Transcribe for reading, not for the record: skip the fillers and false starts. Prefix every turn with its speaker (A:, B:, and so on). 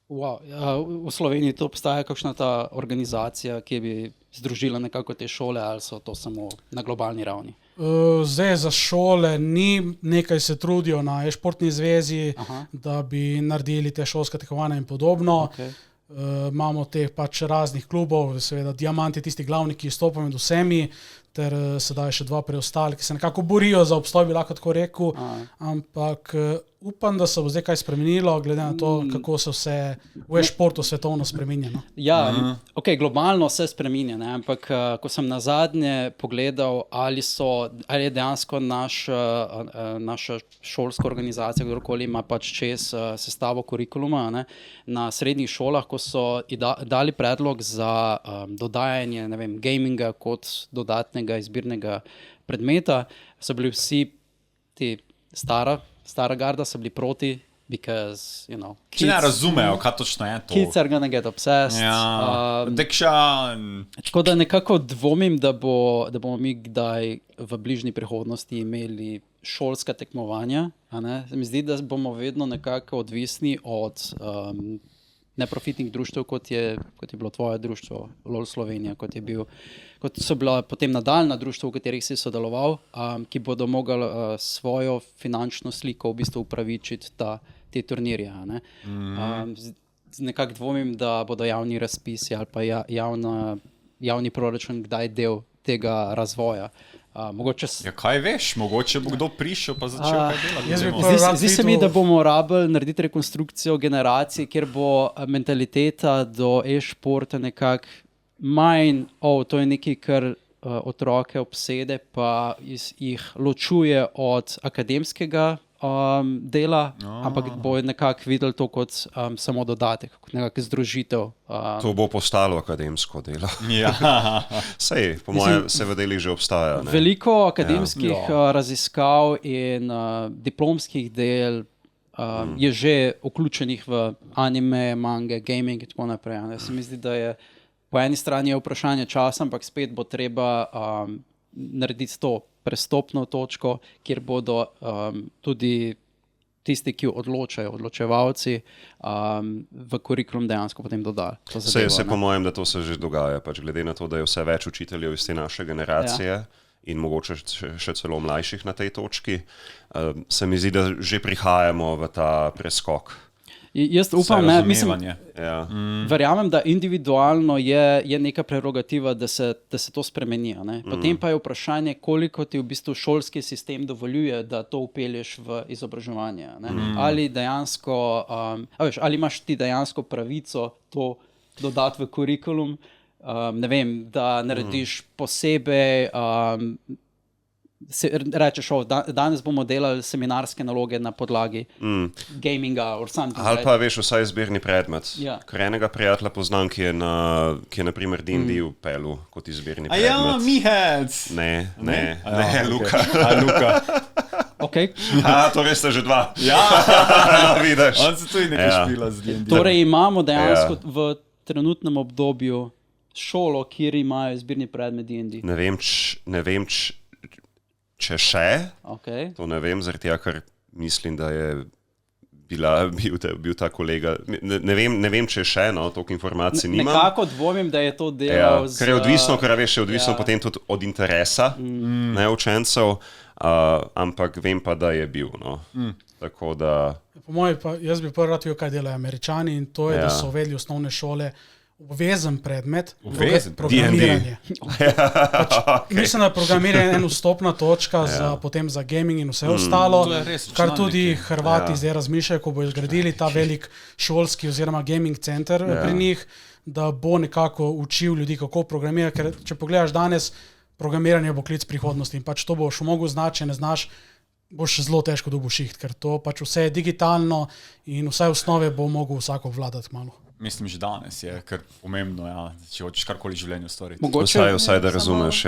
A: Wow. V Sloveniji to obstaja kakšna ta organizacija, ki bi združila nekako te šole, ali so to samo na globalni ravni?
B: Zdaj za šole ni, nekaj se trudijo na e-športni zvezi, da bi naredili te šolske tekmovanja in podobno.
A: Okay.
B: Imamo teh pač raznih klubov, seveda Diamant je tisti glavni, ki stopa med vsemi, ter sedaj še dva preostali, ki se nekako borijo za obstoj, bi lahko tako rekel, ampak upam, da se bo zdaj kaj spremenilo, glede na to, kako se vse v e-športu svetovno spreminja. No?
A: Ja, ok, globalno se spreminja, ne? Ampak ko sem nazadnje pogledal, ali je dejansko naša šolska organizacija, kdorkoli ima pač čez sestavo kurikuluma, ne? Na srednjih šolah, ko so dali predlog za dodajanje, ne vem, gaminga kot dodatnega izbirnega predmeta, so bili vsi ti stara garda so bili proti, because, you know,
C: kids, ne razumejo, kaj točno je to.
A: Kids are gonna get obsessed.
C: Ja,
A: tako da nekako dvomim, da bomo mi kdaj v bližnji prihodnosti imeli šolska tekmovanja. Se mi zdi, da bomo vedno nekako odvisni od neprofitnih društev, kot je bilo tvoje društvo, LOL Slovenija, kot so bila potem nadaljna društva, v katerih si sodeloval, ki bodo mogli svojo finančno sliko v bistvu upravičiti te turnirje. Nekako dvomim, da bodo javni razpisi ali pa javni proračun kdaj del tega razvoja.
C: Ja, kaj veš, mogoče bo kdo prišel pa začel kaj delati.
A: Zdi se mi, da bomo rabili narediti rekonstrukcijo generacij, kjer bo mentaliteta do e-športa nekako manj, to je nekaj, kar otroke obsede, pa jih ločuje od akademskega dela, ampak bo nekako videli to kot samo dodatek, kot nekako združitev.
D: To bo postalo akademsko delo.
C: Ja.
D: Sej, po mojem, se v delih že obstaja. Ne?
A: Veliko akademskih raziskav in diplomskih del je že vključenih v anime, mange, gaming in tako naprej. Se mi zdi, da je po eni strani je vprašanje časa, ampak spet bo treba narediti to prestopno točko, kjer bodo tudi tisti, ki odločajo, odločevalci, v kurikulum dejansko potem dodali.
D: Se po mojem, da to se že dogaja, pač glede na to, da je vse več učiteljev iz te naše generacije in mogoče še celo mlajših na tej točki, se mi zdi, da že prihajamo v ta preskok.
A: Jaz upam, verjamem, da individualno je neka prerogativa, da se to spremeni. Potem pa je vprašanje, koliko ti v bistvu šolski sistem dovoljuje, da to upelješ v izobraževanje. Ali dejansko, ali imaš ti dejansko pravico to dodati v kurikulum, ne vem, da narediš posebej, rečeš, danes bomo delali seminarske naloge na podlagi gaminga or something.
D: Ali pa veš, vsaj izbirni predmet. Ker enega prijatelja poznam, ki je na primer D&D upelil kot izbirni predmet.
C: Ja, Mihec!
D: Ne, Luka.
C: Luka.
A: Okay.
D: Torej ste že dva.
C: Ja,
D: vidiš.
C: On se tudi nekaj špila z D&D.
A: Torej imamo dejansko v trenutnem obdobju šolo, kjer imajo izbirni predmet D&D.
D: Ne vem, če še, to ne vem, zaradi tega, ker mislim, da je bil ta kolega, ne vem, če še, toliko informacij nimam.
A: Nekako dvomim, da je to delal
D: ker je odvisno potem tudi od interesa učencev, ampak vem pa, da je bil. Tako da...
B: Po mojem, jaz bi prvi rad videl, kaj delajo Američani, in to je, da so uvedli osnovne šole obvezen predmet, programiranje. Mislim, da programiranje je ena vstopna točka potem za gaming in vse ostalo, kar tudi Hrvati zdaj razmišljajo, ko bojo zgradili ta velik šolski oziroma gaming center pri njih, da bo nekako učil ljudi, kako programirati, ker če pogledaš danes, programiranje bo klic prihodnosti in pač to boš mogel znati, če ne znaš, boš zelo težko dobil šiht, ker to pač vse je digitalno in vsaj osnove bo mogel vsako vladati malo.
C: Mislim, že danes je kar pomembno, če hočeš karkoli v življenju storiti.
D: Vsaj da razumeš,